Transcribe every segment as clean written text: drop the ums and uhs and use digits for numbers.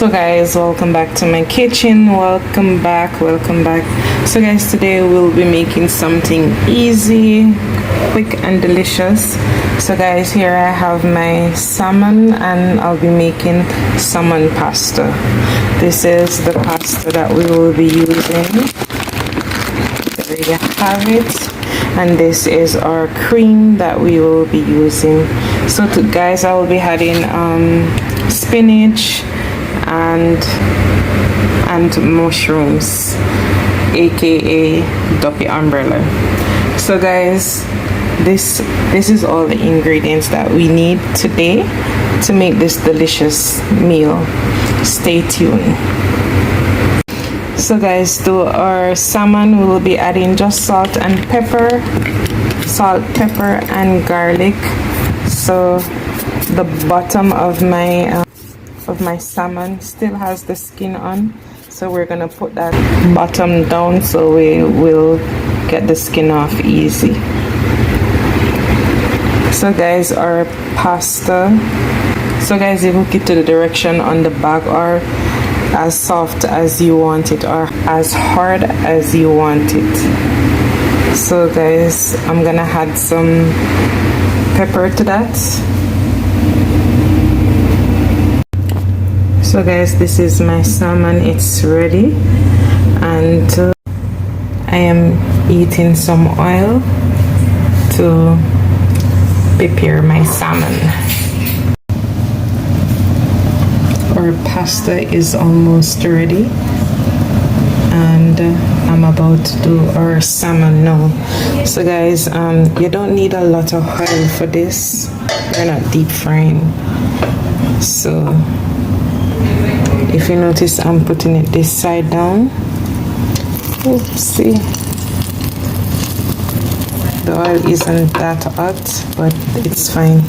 So guys, welcome back to my kitchen. Welcome back. So guys, today we'll be making something easy, quick and delicious. So guys, here I have my salmon and I'll be making salmon pasta. This is the pasta that we will be using. There you have it. And this is our cream that we will be using. So guys, I will be adding spinach and mushrooms, aka duppy umbrella. So guys, this is all the ingredients that we need today to make this delicious meal. Stay tuned. So guys, to our salmon we will be adding just salt, pepper and garlic. So the bottom of my salmon still has the skin on, so we're gonna put that bottom down so we will get the skin off easy. So guys, our pasta, so guys, you can keep to the direction on the bag, or as soft as you want it or as hard as you want it. So guys, I'm gonna add some pepper to that. So guys, this is my salmon, it's ready, and I am heating some oil to prepare my salmon. Our pasta is almost ready, and I'm about to do our salmon now. So guys, you don't need a lot of oil for this. We're not deep frying. So if you notice, I'm putting it this side down. Oopsie. The oil isn't that hot, but it's fine.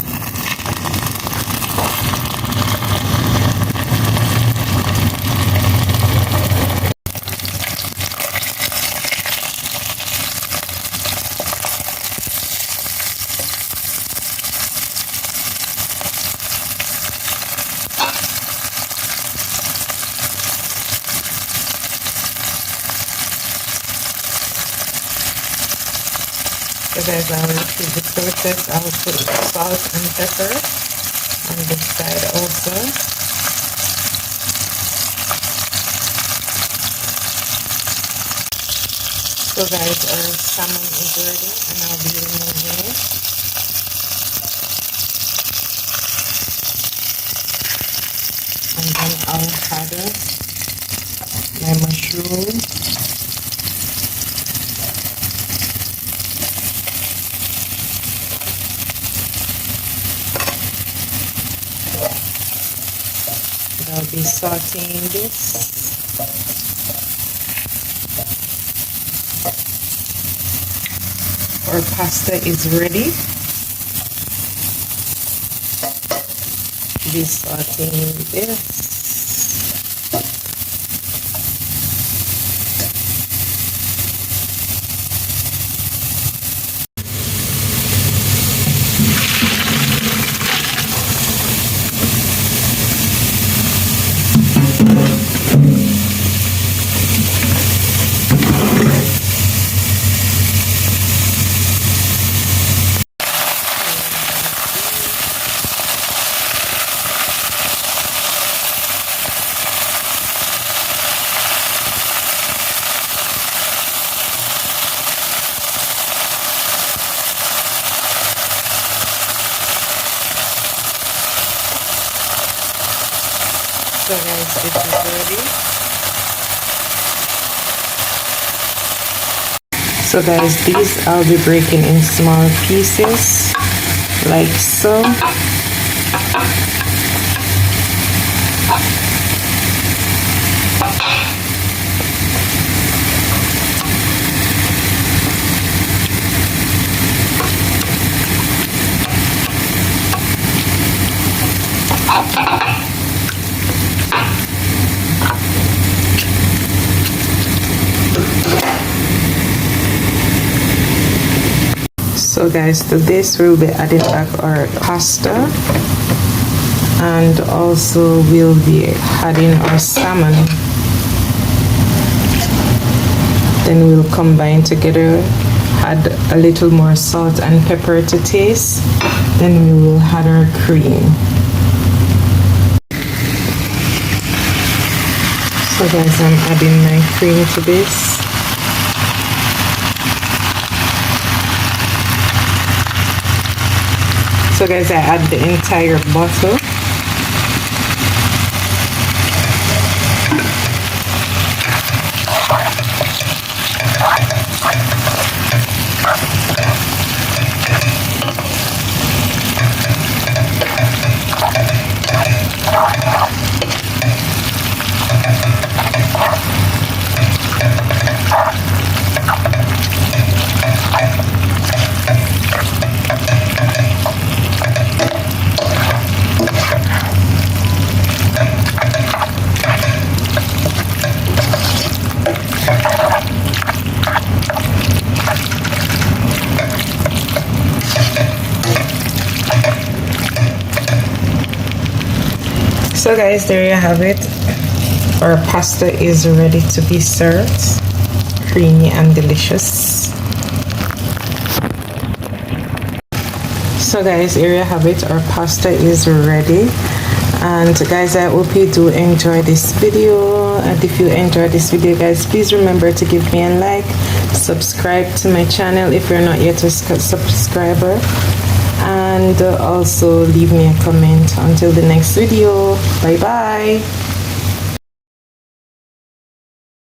So guys, I'll repeat the process. I'll put salt and pepper on this side also. So guys, our salmon is ready and I'll be removing it. And then I'll add my mushroom. I'll be sauteing this. Our pasta is ready. Be sauteing this. So guys, this is ready. So guys, these I'll be breaking in small pieces, like so. So guys, to this we'll be adding back our pasta, and also we'll be adding our salmon. Then we'll combine together, add a little more salt and pepper to taste. Then we will add our cream. So guys, I'm adding my cream to this. So guys, I add the entire bottle. So guys, there you have it. Our pasta is ready to be served. Creamy and delicious. So guys, here you have it. Our pasta is ready. And guys, I hope you do enjoy this video. And if you enjoyed this video, guys, please remember to give me a like, subscribe to my channel if you're not yet a subscriber, and also leave me a comment. Until the next video, bye bye.